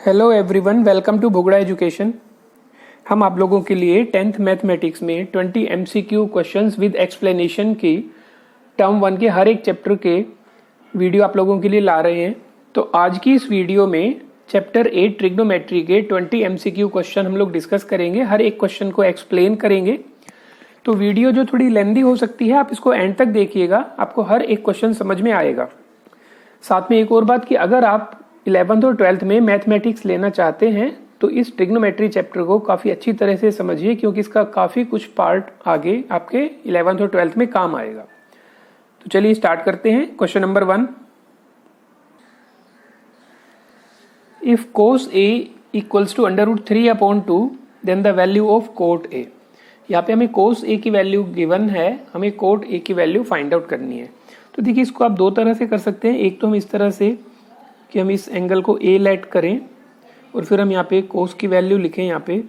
Hello everyone, welcome to भुगड़ा education. हम आप लोगों के लिए 10th मैथमेटिक्स में 20 MCQ क्वेश्चंस विद एक्सप्लेनेशन की टर्म 1 के हर एक चैप्टर के वीडियो आप लोगों के लिए ला रहे हैं। तो आज की इस वीडियो में चैप्टर 8 ट्रिग्नोमेट्री के 20 MCQ क्वेश्चन हम लोग डिस्कस करेंगे। हर एक क्वेश्चन को एक्सप्लेन करेंगे। तो वीडियो जो थोड़ी लेंदी हो सकती है, आप इसको एंड तक देखिएगा, आपको हर एक क्वेश्चन समझ में आएगा। साथ में एक और बात कि अगर आप 11th और 12th में मैथमेटिक्स लेना चाहते हैं तो इस ट्रिग्नोमेट्री चैप्टर को काफ़ी अच्छी तरह से समझिए, क्योंकि इसका काफ़ी कुछ पार्ट आगे आपके 11th और 12th में काम आएगा। तो चलिए स्टार्ट करते हैं। Question number 1, if cos A equals to √3/2 then the value of cot A। यहाँ पे हमें cos A की वैल्यू गिवन है, हमें cot A की वैल्यू फाइंड आउट करनी है। तो देखिए, इसको आप दो तरह से कर सकते हैं। एक तो हम इस तरह से कि हम इस एंगल को A लेट करें और फिर हम यहाँ पे cos की वैल्यू लिखें, यहाँ पे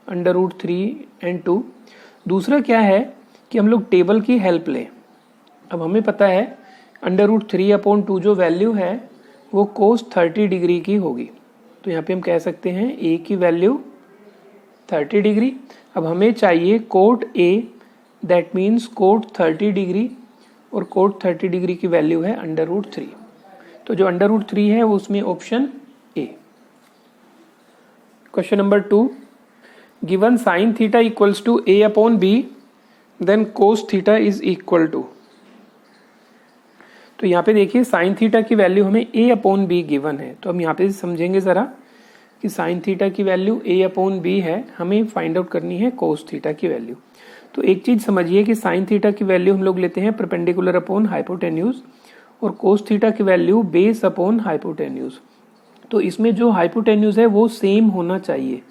√3/2। दूसरा क्या है कि हम लोग टेबल की हेल्प लें। अब हमें पता है √3/2 जो वैल्यू है वो cos 30 डिग्री की होगी। तो यहाँ पे हम कह सकते हैं A की वैल्यू 30 डिग्री। अब हमें चाहिए cot A, that means cot 30 degree, और cot 30 डिग्री की वैल्यू है √3। तो जो √3 है वो उसमें option A. Question number 2, given sin theta equals to A/B then cos theta is equal to. तो यहाँ पे देखिए sin थीटा की वैल्यू हमें A/B गिवन है। तो हम यहाँ पे समझेंगे जरा कि sin थीटा की वैल्यू A/B है, हमें फाइंड आउट करनी है cos थीटा की वैल्यू। तो एक चीज समझिए कि sin थीटा की वैल्यू हम लोग लेते हैं परपेंडिकुलर अपॉन हाइपोटेन्यूज, और cos थीटा की वैल्यू बेस अपॉन हाइपोटेन्यूज। तो इसमें जो हाइपोटेन्यूज है वो सेम होना चाहिए।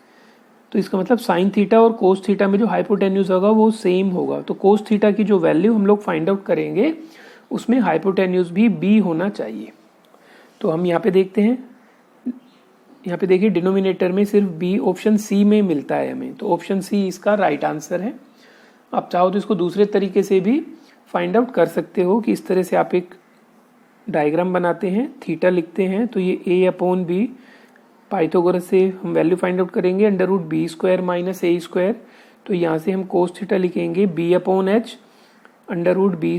तो इसका मतलब sin थीटा और cos थीटा में जो हाइपोटेन्यूज होगा वो सेम होगा। तो cos थीटा की जो वैल्यू हम लोग फाइंड आउट करेंगे उसमें हाइपोटेन्यूज भी b होना चाहिए। तो हम यहाँ पे देखते हैं, यहाँ पे देखिए डिनोमिनेटर में सिर्फ b ऑप्शन सी में मिलता है हमें, तो ऑप्शन सी इसका राइट आंसर है। आप चाहो तो इसको दूसरे तरीके से भी फाइंड आउट कर सकते हो कि इस तरह से आप एक डायग्राम बनाते हैं, थीटा लिखते हैं, तो ये A/B, पाइथागोरस से हम वैल्यू फाइंड आउट करेंगे √B² - A²। तो यहाँ से हम cos थीटा लिखेंगे B/H √B²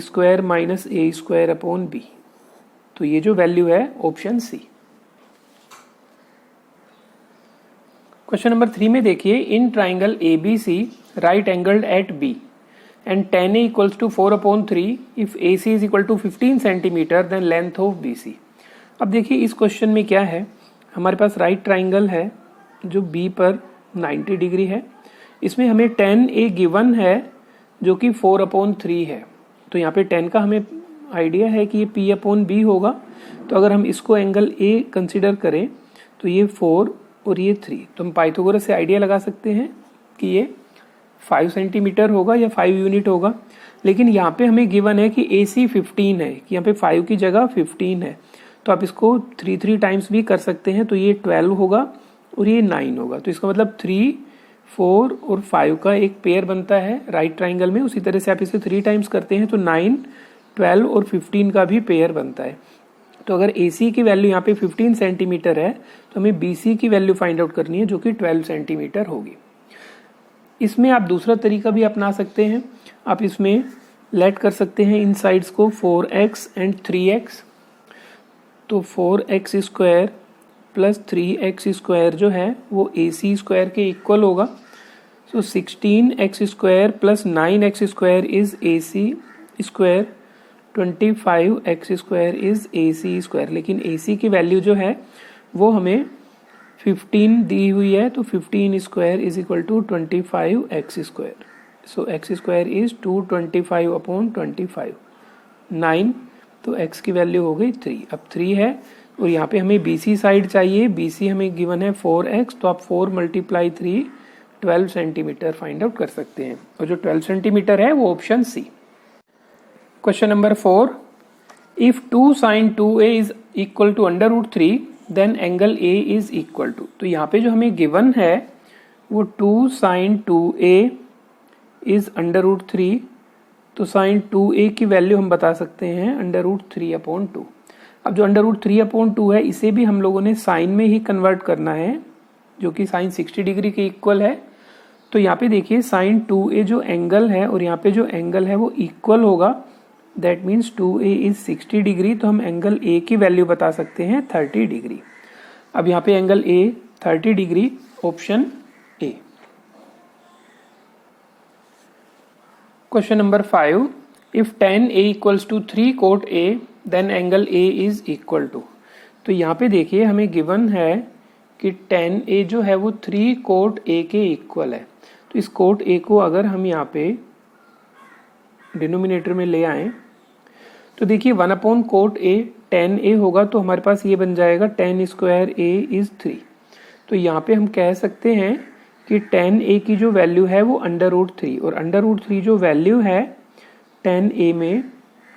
- A²/B। तो ये जो वैल्यू है ऑप्शन सी। क्वेश्चन नंबर 3 में देखिए, इन triangle ABC right angled eight B and tan A equals to 4/3 if AC is equal to 15 centimeter then length of BC। अब देखिए इस क्वेश्चन में क्या है, हमारे पास राइट ट्राइंगल है जो B पर 90 डिग्री है। इसमें हमें tan A गिवन है जो कि 4/3 है। तो यहाँ पे tan का हमें आइडिया है कि ये P/B होगा। तो अगर हम इसको एंगल A कंसिडर करें तो ये 4 और ये 3, तो हम पाइथागोरस से आइडिया लगा सकते हैं कि ये 5 सेंटीमीटर होगा या 5 यूनिट होगा। लेकिन यहाँ पे हमें गिवन है कि AC 15 है, कि यहाँ पे 5 की जगह 15 है। तो आप इसको 3 टाइम्स भी कर सकते हैं, तो ये 12 होगा और ये 9 होगा। तो इसका मतलब 3, 4 और 5 का एक पेयर बनता है राइट ट्राइंगल में। उसी तरह से आप इसे 3 टाइम्स करते हैं तो 9, 12 और 15 का भी पेयर बनता है। तो अगर AC की वैल्यू यहाँ पे 15 सेंटीमीटर है तो हमें BC की वैल्यू फाइंड आउट करनी है जो कि 12 सेंटीमीटर होगी। इसमें आप दूसरा तरीका भी अपना सकते हैं। आप इसमें लेट कर सकते हैं इन साइड्स को 4x एंड 3x। तो 4x² प्लस 3x² जो है वो AC² के इक्वल होगा। सो 16x² plus 9x² is AC², 25x² is AC²। लेकिन AC की वैल्यू जो है वो हमें 15 दी हुई है, तो 15² is equal to 25x²। So x² is 225/25। 9, तो x की वैल्यू हो गई 3। अब 3 है और यहाँ पे हमें BC साइड चाहिए। BC हमें गिवन है 4x, तो आप 4 × 3 12 सेंटीमीटर फाइंड आउट कर सकते हैं, और जो 12 सेंटीमीटर है वो option C. Question number 4, if 2 sin 2A is equal to √3 then angle A is equal to. तो यहाँ पे जो हमें गिवन है वो 2 sin 2A इज √3। तो sin 2A की वैल्यू हम बता सकते हैं √3/2। अब जो अंडर रूट 3/2 है इसे भी हम लोगों ने साइन में ही कन्वर्ट करना है, जो कि साइन 60 डिग्री के इक्वल है। तो यहाँ पे देखिए साइन 2a जो एंगल है और यहाँ पे जो एंगल है वो इक्वल होगा, that means 2a is 60 degree. तो हम एंगल a की वैल्यू बता सकते हैं 30 डिग्री। अब यहाँ पे angle a 30 degree, option A. Question number 5, if tan a equals to 3 cot a then angle a is equal to. तो यहाँ पे देखिए हमें गिवन है कि tan a जो है वो 3 cot a के इक्वल है। तो इस cot a को अगर हम यहाँ पे डिनोमिनेटर में ले आए तो देखिए 1/cot a tan a होगा, तो हमारे पास ये बन जाएगा tan स्क्वायर a इज 3। तो यहाँ पे हम कह सकते हैं कि tan a की जो वैल्यू है वो अंडर रूट 3, और अंडर रूट 3 जो वैल्यू है tan a में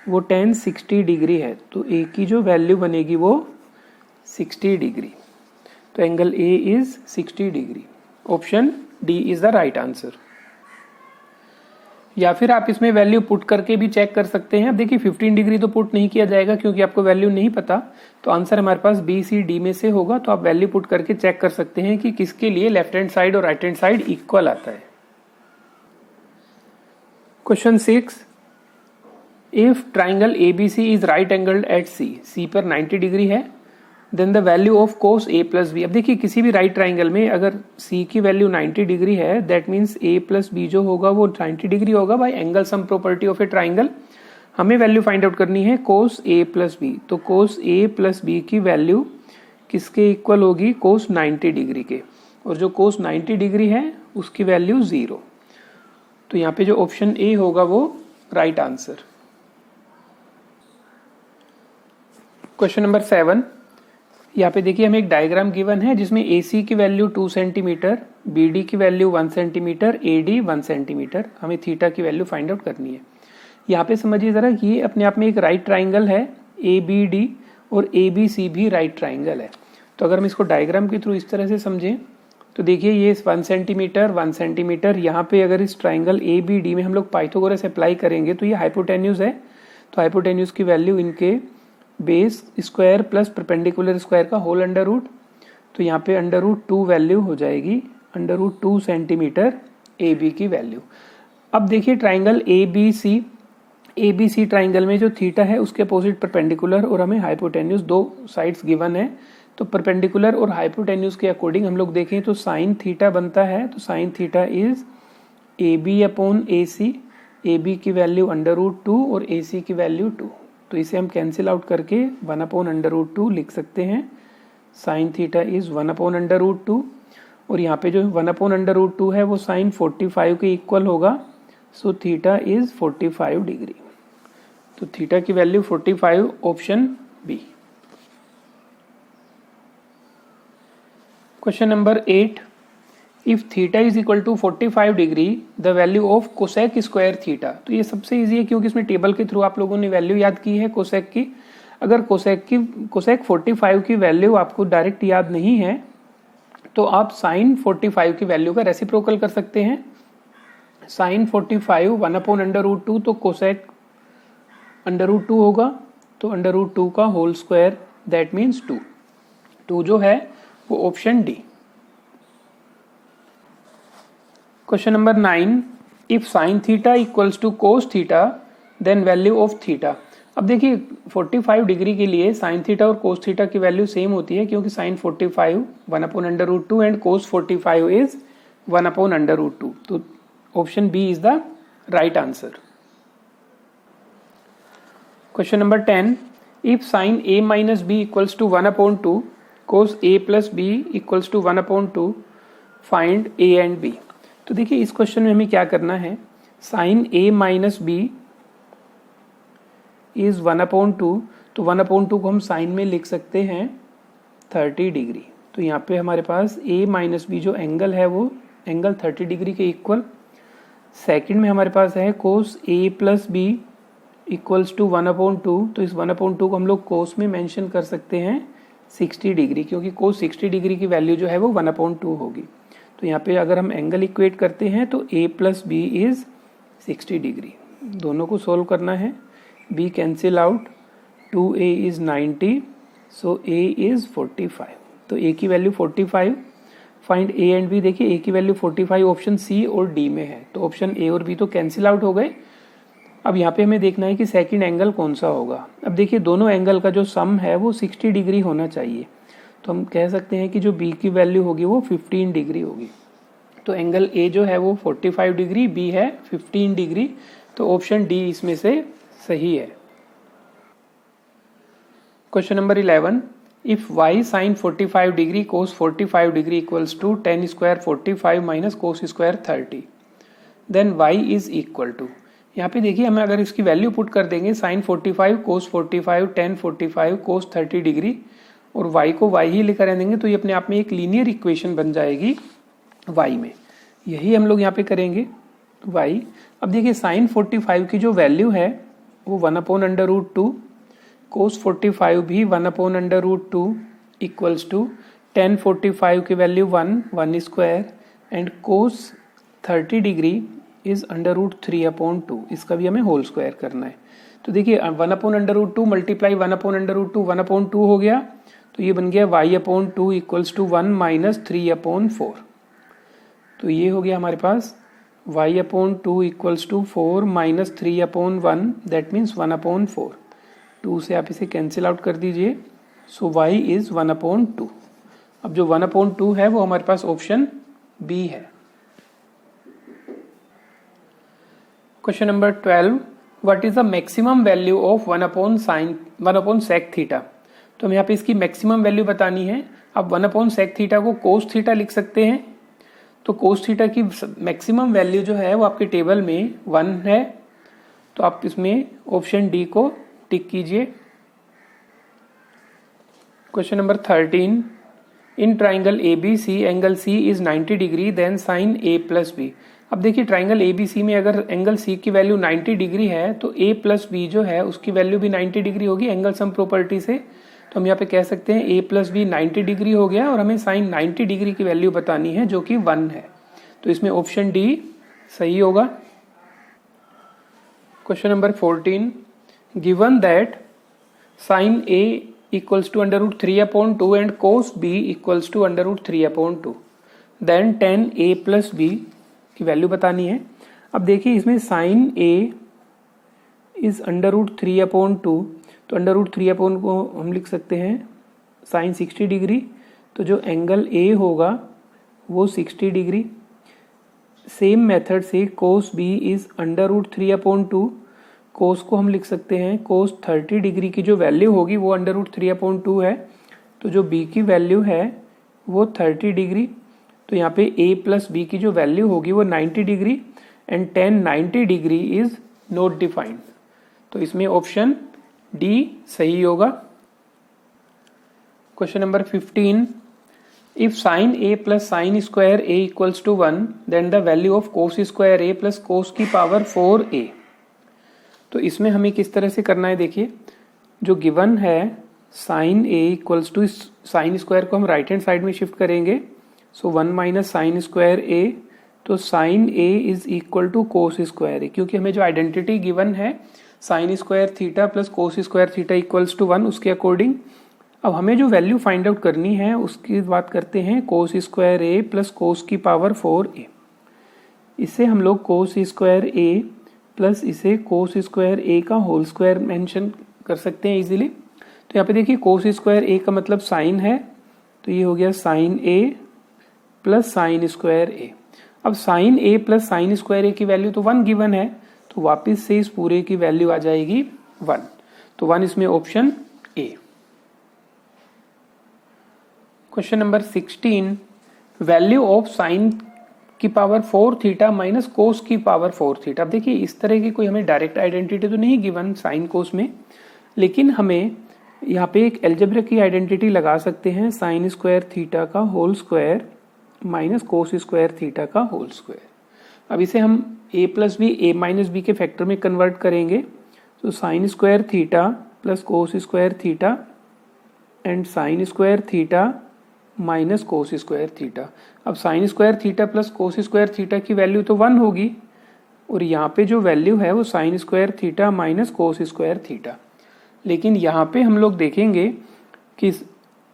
वो tan 60 डिग्री है। तो a की जो वैल्यू बनेगी वो 60 डिग्री। तो angle a is 60 degree. Option D is the right answer. या फिर आप इसमें वैल्यू पुट करके भी चेक कर सकते हैं। अब देखिए 15 डिग्री तो पुट नहीं किया जाएगा क्योंकि आपको वैल्यू नहीं पता, तो आंसर हमारे पास बी सी डी में से होगा। तो आप वैल्यू पुट करके चेक कर सकते हैं कि किसके लिए लेफ्ट हैंड साइड और राइट हैंड साइड इक्वल आता है। Question 6, if triangle ABC is right angled at C पर 90 डिग्री है, then the value of cos a plus B. अब देखिए किसी भी राइट ट्राइंगल में अगर c की वैल्यू 90 डिग्री है, that means a plus B जो होगा वो 90 डिग्री होगा by angle sum property of a triangle. हमें वैल्यू फाइंड आउट करनी है कोस a प्लस बी। तो कोस a प्लस बी की वैल्यू किसके इक्वल होगी? कोस 90 डिग्री के, और जो कोस 90 डिग्री है उसकी वैल्यू 0। तो यहाँ पे जो ऑप्शन ए होगा वो राइट आंसर। क्वेश्चन नंबर 7, यहाँ पे देखिए हमें एक डायग्राम गिवन है जिसमें AC की वैल्यू 2 सेंटीमीटर, BD की वैल्यू 1 सेंटीमीटर, AD 1 सेंटीमीटर, हमें थीटा की वैल्यू फाइंड आउट करनी है। यहाँ पे समझिए जरा कि ये अपने आप में एक राइट ट्राइंगल है, ABD और ABC भी राइट ट्राइंगल है। तो अगर हम इसको डायग्राम के थ्रू इस तरह से समझें तो देखिए ये 1 सेंटीमीटर 1 सेंटीमीटर, यहाँ पे अगर इस ट्राइंगल ABD में हम लोग पाइथागोरस अप्लाई करेंगे तो ये हाइपोटेन्यूज है। तो हाइपोटेन्यूज की वैल्यू इनके base square plus perpendicular square का होल अंडर रूट। तो यहाँ पे अंडर रूट 2 वैल्यू हो जाएगी अंडर रूट 2 सेंटीमीटर AB की वैल्यू। अब देखिए ट्राइंगल ABC ट्राइंगल में जो थीटा है उसके अपोजिट परपेंडिकुलर और हमें हाइपोटेन्यूज दो साइड्स गिवन है। तो परपेंडिकुलर और हाइपोटेन्यूज के अकॉर्डिंग हम लोग देखें तो साइन थीटा बनता है। तो sign theta is AB upon AC, AB की वैल्यू अंडर रूट 2 और AC की वैल्यू 2। तो इसे हम कैंसिल आउट करके 1 अपॉन अंडर रूट 2 लिख सकते हैं। Sine theta is 1 upon under root 2, और यहाँ पे जो 1 अपॉन अंडर रूट 2 है वो साइन 45 के इक्वल होगा। So theta is 45 degree. तो थीटा की value 45, option B. Question number 8, if theta is equal to 45 degree the value of cosec square theta. तो ये सबसे इजी है क्योंकि इसमें टेबल के थ्रू आप लोगों ने वैल्यू याद की है कोसेक की। अगर कोसेक 45 की वैल्यू आपको डायरेक्ट याद नहीं है तो आप साइन 45 की वैल्यू का रेसिप्रोकल कर सकते हैं। साइन 45 1 अपॉन अंडर रूट 2, तो कोसेक अंडर रूट 2 होगा, तो अंडर रूट 2 का होल स्क्वायर दैट मीन्स 2 जो है वो option D. Question number 9, if sine theta equals to cos theta then value of theta. अब देखिए 45 डिग्री के लिए साइन थीटा और कोस थीटा की वैल्यू सेम होती है क्योंकि sine 45 1 upon under root 2 and cos 45 is 1 upon under root 2। तो option B is the right answer. Question number 10, if sine a minus B equals to 1 upon 2 cos a plus B equals to 1 upon 2 find a and b। तो देखिए इस question में हमें क्या करना है, sine a minus B is 1 upon 2, तो 1 upon 2 को हम साइन में लिख सकते हैं 30 डिग्री। तो यहाँ पे हमारे पास a माइनस बी जो एंगल है वो एंगल 30 डिग्री के इक्वल। सेकंड में हमारे पास है cos a plus B equals to 1 upon 2, तो इस 1 अपॉन 2 को हम लोग कोस में मेंशन कर सकते हैं 60 डिग्री, क्योंकि कोस 60 डिग्री की वैल्यू जो है वो 1 अपॉन 2 होगी। तो यहाँ पे अगर हम एंगल इक्वेट करते हैं तो a plus B is 60 degree. दोनों को सोल्व करना है, b cancel out, 2a is 90, so a is 45. तो a की value 45, find a and b। देखिए a की वैल्यू 45 ऑप्शन सी और d में है, तो ऑप्शन a और b तो कैंसिल आउट हो गए। अब यहाँ पे हमें देखना है कि सेकंड एंगल कौन सा होगा। अब देखिए दोनों एंगल का जो सम है वो 60 डिग्री होना चाहिए, तो हम कह सकते हैं कि जो b की वैल्यू होगी वो 15 डिग्री होगी। तो एंगल a जो है वो 45 डिग्री, b है 15 डिग्री, तो ऑप्शन डी इसमें से सही है। Question number 11, if y sin 45 degree cos 45 degree equals to tan square 45 minus cos square 30, then y is equal to. यहाँ पे देखिए हमें अगर इसकी वैल्यू पुट कर देंगे sin 45 cos 45 tan 45 cos 30 degree और y को y ही लेकर देंगे, तो ये अपने आप में एक लीनियर इक्वेशन बन जाएगी y में। यही हम लोग यहाँ पे करेंगे y। अब देखिए sin 45 की जो वैल्यू है वो 1/√2, cos 45 भी 1/√2 इक्वल्स टू tan 45 की value 1 square and cos 30 degree is √3/2। इसका भी हमें होल स्क्वायर करना है। तो देखिए 1/√2 मल्टीप्लाई 1/√2 1/2 हो गया, तो ये बन गया y/2 इक्वल्स टू 1 माइनस 3/4। तो ये हो गया हमारे पास y/2 equals to 4 minus 3/1, that means 1/4। 2 से आप इसे कैंसिल आउट कर दीजिए, सो y इज 1/2। अब जो 1/2 है वो हमारे पास ऑप्शन बी है। Question number 12, what is the maximum value of 1/sec theta. तो हम यहाँ पे इसकी मैक्सिमम वैल्यू बतानी है। अब 1/sec थीटा को cos थीटा लिख सकते हैं, तो cos थीटा की मैक्सिमम वैल्यू जो है वो आपके टेबल में 1 है, तो आप इसमें ऑप्शन डी को टिक कीजिए। Question number 13, in triangle ABC angle C is 90 degree then sine A plus B। अब देखिए ट्राइंगल ABC में अगर एंगल C की वैल्यू 90 डिग्री है तो A प्लस B जो है उसकी वैल्यू भी 90 डिग्री होगी एंगल सम प्रॉपर्टी से। तो हम यहाँ पे कह सकते हैं A प्लस B 90 डिग्री हो गया और हमें साइन 90 डिग्री की वैल्यू बतानी है जो कि 1 है, तो इसमें ऑप्शन डी सही होगा। Question number 14, given that sine A equals to √3/2 and cos B equals to √3/2, then tan A plus B की वैल्यू बतानी है। अब देखिए इसमें साइन A इज √3/2, तो √3/2 को हम लिख सकते हैं साइन 60 डिग्री, तो जो एंगल A होगा वो 60 डिग्री। सेम मेथड से cos B इज √3/2, cos को हम लिख सकते हैं cos 30 डिग्री की जो वैल्यू होगी वो √3/2 है, तो जो B की वैल्यू है वो 30 डिग्री। तो यहाँ पे A प्लस B की जो वैल्यू होगी वो 90 degree and tan 90 degree is not defined, तो इसमें ऑप्शन डी सही होगा। Question number 15, if sine A plus sine square A equals to 1 then the value of cos square A plus cos की power 4A। तो इसमें हमें किस तरह से करना है, देखिए जो गिवन है sine A equals to sine square को हम राइट हैंड साइड में शिफ्ट करेंगे, so 1 minus sine square A, तो sine A is equal to cos square A, क्योंकि हमें जो आइडेंटिटी गिवन है sine square theta plus cos square theta equals to 1, उसके अकॉर्डिंग अब हमें जो वैल्यू फाइंड आउट करनी है उसकी बात करते हैं कोस स्क्वायर A प्लस कोस की पावर 4A। इससे हम लोग कोस स्क्वायर A प्लस इसे कोस स्क्वायर A का होल स्क्वायर मेंशन कर सकते हैं इजीली। तो यहाँ पे देखिए कोस स्क्वायर A का मतलब साइन है, तो ये हो गया sine A plus sine square A। अब sine A plus sine square A की वैल्यू तो 1 गिवन है, तो वापस से इस पूरे की वैल्यू आ जाएगी 1, तो 1 इसमें option A। Question number 16, value of sine की पावर 4 थीटा माइनस कोस की पावर 4 थीटा। अब देखिए इस तरह की कोई हमें डायरेक्ट आइडेंटिटी तो नहीं गिवन साइन कोस में, लेकिन हमें यहाँ पे एक अलजेब्रा की आइडेंटिटी लगा सकते हैं साइन स्क्वायर थीटा का whole square minus cos square theta का होल स्क्वायर। अब इसे हम a plus B a minus B के फैक्टर में कन्वर्ट करेंगे, तो sine square theta plus cos square theta and sine square theta minus cos square theta. अब sine square theta plus cos square theta की value तो 1 होगी और यहाँ पे जो वैल्यू है वो sign square theta minus cos square theta. लेकिन यहाँ पे हम लोग देखेंगे कि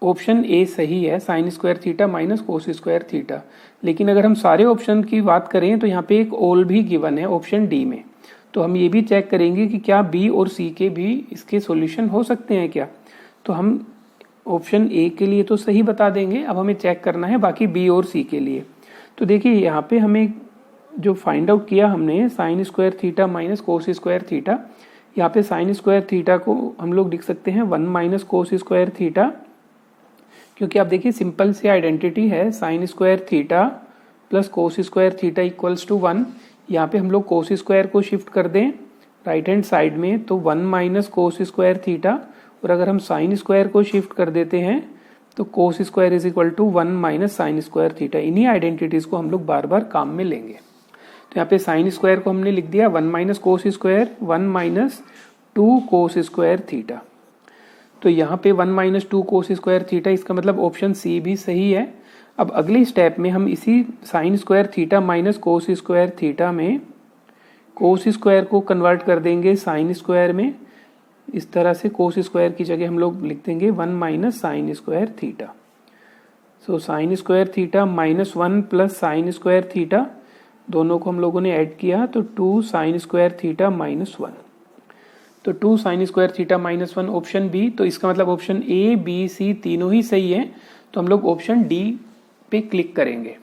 ऑप्शन ए सही है, sine square theta minus cos square theta. लेकिन अगर हम सारे ऑप्शन की बात करें तो यहाँ पे एक ऑल भी गिवन है ऑप्शन डी में। तो हम ये भी चेक करेंगे कि क्या बी और सी के भी इसके सॉल्यूशन हो सकते हैं क्या। तो हम ऑप्शन ए के लिए तो सही बता देंगे, अब हमें चेक करना है बाकी बी और सी के लिए। तो देखिए यहाँ पे हमें जो फाइंड आउट किया हमने sign square theta minus cos square theta, यहाँ पे साइन स्क्वायर थीटा को हम लोग लिख सकते हैं 1 माइनस कोस स्क्वायर थीटा, क्योंकि आप देखिए सिंपल सी आइडेंटिटी है, sine square theta plus cos square theta equals to 1। यहाँ पे हम लोग कोस स्क्वायर को शिफ्ट कर दें राइट हैंड साइड में तो 1 माइनस कोस स्क्वायर थीटा, और अगर हम साइन स्क्वायर को शिफ्ट कर देते हैं तो cos square is equal to 1 minus sine square theta. इन्हीं आइडेंटिटीज को हम लोग बार बार काम में लेंगे। तो यहाँ पे साइन स्क्वायर को हमने लिख दिया 1 माइनस कोस स्क्वायर 1 माइनस 2 कोस स्क्वायर थीटा। तो यहाँ पे 1 माइनस 2 कोस स्क्वायर थीटा, इसका मतलब ऑप्शन सी भी सही है। अब अगले स्टेप में हम इसी sign square theta minus cos square theta में कोस स्क्वायर को कन्वर्ट कर देंगे साइन स्क्वायर में। इस तरह से कोस स्क्वायर की जगह हम लोग लिख देंगे 1 minus sine square theta. So sine square theta minus 1 plus sine square theta, दोनों को हम लोगों ने ऐड किया तो 2 साइन स्क्वायर थीटा माइनस 1। तो 2 sine square theta minus 1 option B. तो इसका मतलब ऑप्शन ए बी सी तीनों ही सही है। तो हम लोग ऑप्शन डी पे क्लिक करेंगे।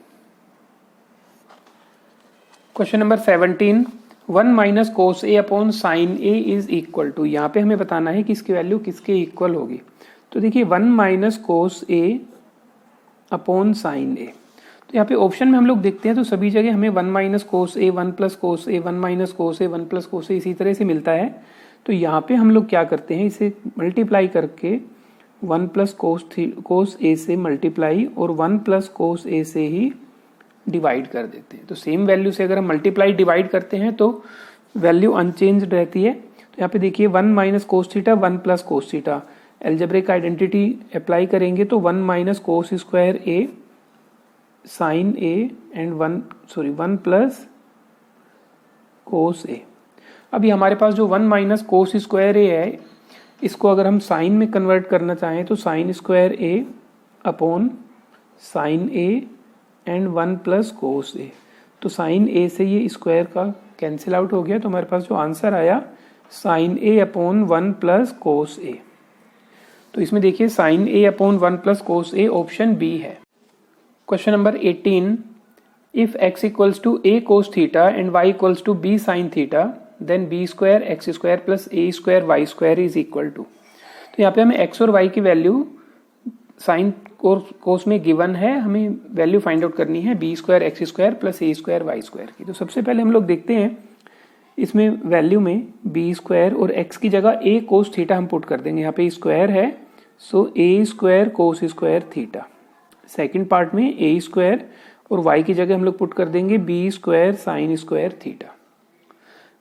Question number 17, 1 minus cos A upon sine A is equal to, यहाँ पे हमें बताना है कि इसकी वैल्यू किसके इक्वल होगी। तो देखिए 1 minus cos A upon sine ए, तो यहाँ पे ऑप्शन में हम लोग देखते हैं तो सभी जगह हमें 1 माइनस कोस ए 1 प्लस कोस ए 1 माइनस कोस ए 1 प्लस कोस ए इसी तरह से मिलता है। तो यहाँ पे हम लोग क्या करते हैं, इसे मल्टीप्लाई करके 1 प्लस कोस ए से मल्टीप्लाई और 1 प्लस कोस ए से ही डिवाइड कर देते हैं। तो सेम वैल्यू से अगर हम मल्टीप्लाई डिवाइड करते हैं तो वैल्यू अनचेंज रहती है। तो यहाँ पे देखिए 1 minus cos theta 1 plus cos theta, algebraic identity apply करेंगे तो 1 minus cos square A sine A and 1 plus cos A. अभी हमारे पास जो 1 माइनस कोस स्क्वायर ए है, इसको अगर हम साइन में कन्वर्ट करना चाहें तो sine square A upon sine A and 1 plus cos A. तो साइन ए से ये स्क्वायर का कैंसिल आउट हो गया, तो हमारे पास जो आंसर आया sine A upon 1 plus cos A. तो इसमें देखिए sine A upon 1 plus cos A option B है। Question number 18, if x equals to a cos theta and y equals to b sin theta then b square X square plus a square y square is equal to. तो यहाँ पे हमें x और y की value sine cos में given है, हमें value find out करनी है b square X square plus a square y square की। तो सबसे पहले हम लोग देखते हैं इसमें वैल्यू में b स्क्वायर और x की जगह a cos थीटा हम पुट कर देंगे। यहाँ पे स्क्वायर है सो a square cos square theta. Second part में a स्क्वायर और y की जगह हम लोग पुट कर देंगे b square sine square theta.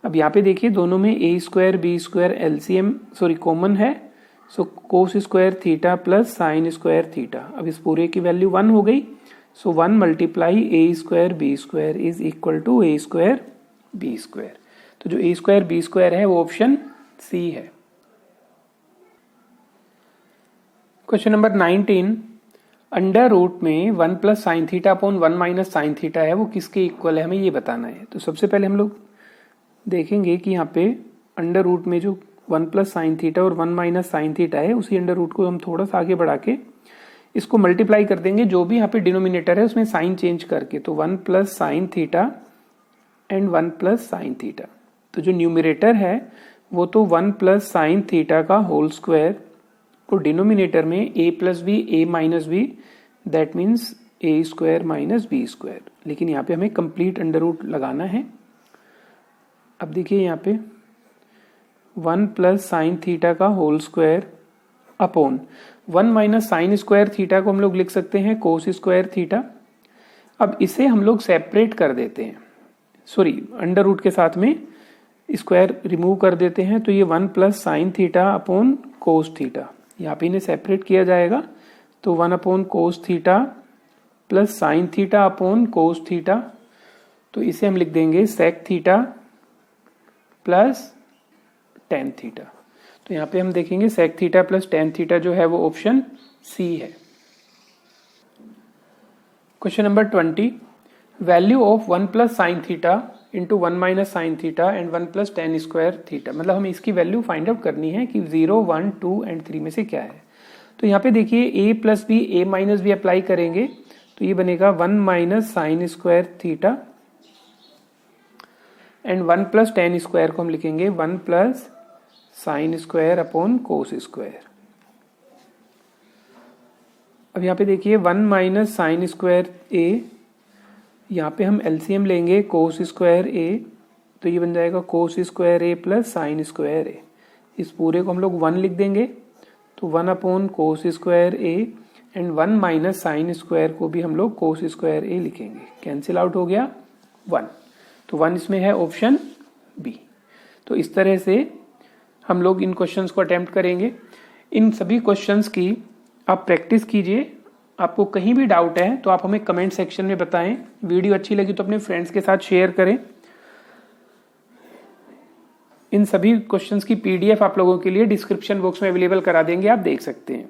अब यहाँ पे देखिए दोनों में a square b square LCM common है, so cos square theta plus sine square theta. अब इस पूरे की वैल्यू 1 हो गई, so 1 multiply a square b square is equal to a square b square. तो जो a स्क्वायर b स्क्वायर है वो ऑप्शन सी है। क्वेश्चन नंबर 19, अंडर रूट में 1 plus sine theta upon 1 minus sine theta है, वो किसके इक्वल है, हमें ये बताना है। तो सबसे पहले हम लोग देखेंगे कि यहाँ पे अंडर रूट में जो 1 प्लस साइन थीटा और 1 माइनस साइन थीटा है, उसी अंडर रूट को हम थोड़ा सा आगे बढ़ा के इसको मल्टीप्लाई कर देंगे, जो भी यहाँ पे डिनोमिनेटर है उसमें साइन चेंज करके। तो 1 plus sine theta and 1 plus sine theta. तो जो न्यूमिनेटर है वो तो 1 प्लस साइन थीटा का होल स्क्वायर, और डिनोमिनेटर में a plus B A minus B, that means a square minus B square. लेकिन यहाँ पे हमें कंप्लीट अंडर रूट लगाना है। अब देखिए यहाँ पे 1 प्लस साइन थीटा का whole square upon 1 minus sine square theta को हम लोग लिख सकते हैं कोस स्क्वायर थीटा। अब इसे हम लोग सेपरेट कर देते हैं, अंडर रूट के साथ में स्क्वायर रिमूव कर देते हैं, तो ये 1 plus sine theta upon cos theta, यहाँ पे इन्हें सेपरेट किया जाएगा। तो 1 upon cos theta plus sine theta upon cos theta, तो इसे हम लिख देंगे sec theta plus tan theta. तो यहाँ पे हम देखेंगे sec theta plus tan theta जो है वो ऑप्शन सी है। Question number 20, value of 1 plus sine theta into 1 minus sine theta and 1 plus tan square theta, मतलब हमें इसकी वैल्यू फाइंड आउट करनी है कि 0, 1, 2 एंड 3 में से क्या है। तो यहाँ पे देखिए a plus B A minus B apply करेंगे तो ये बनेगा 1 minus sine square theta and 1 plus tan square को हम लिखेंगे 1 plus sine square upon cos square. अब यहाँ पे देखिए 1 माइनस साइन स्क्वायर ए, यहाँ पे हम एलसीएम लेंगे कोस स्क्वायर ए, तो ये बन जाएगा कोस स्क्वायर ए प्लस साइन स्क्वायर ए। इस पूरे को हम लोग 1 लिख देंगे तो 1 upon cos square A and 1 minus sine square को भी हम लोग कोस स्क्वायर ए लिखेंगे। कैंसिल आउट हो गया 1, तो 1 इसमें है ऑप्शन बी। तो इस तरह से हम लोग इन क्वेश्चंस को अटेम्प्ट करेंगे। इन सभी क्वेश्चंस की आप प्रैक्टिस कीजिए। आपको कहीं भी डाउट है तो आप हमें कमेंट सेक्शन में बताएं। वीडियो अच्छी लगी तो अपने फ्रेंड्स के साथ शेयर करें। इन सभी क्वेश्चंस की पीडीएफ आप लोगों के लिए डिस्क्रिप्शन बॉक्स में अवेलेबल करा देंगे, आप देख सकते हैं।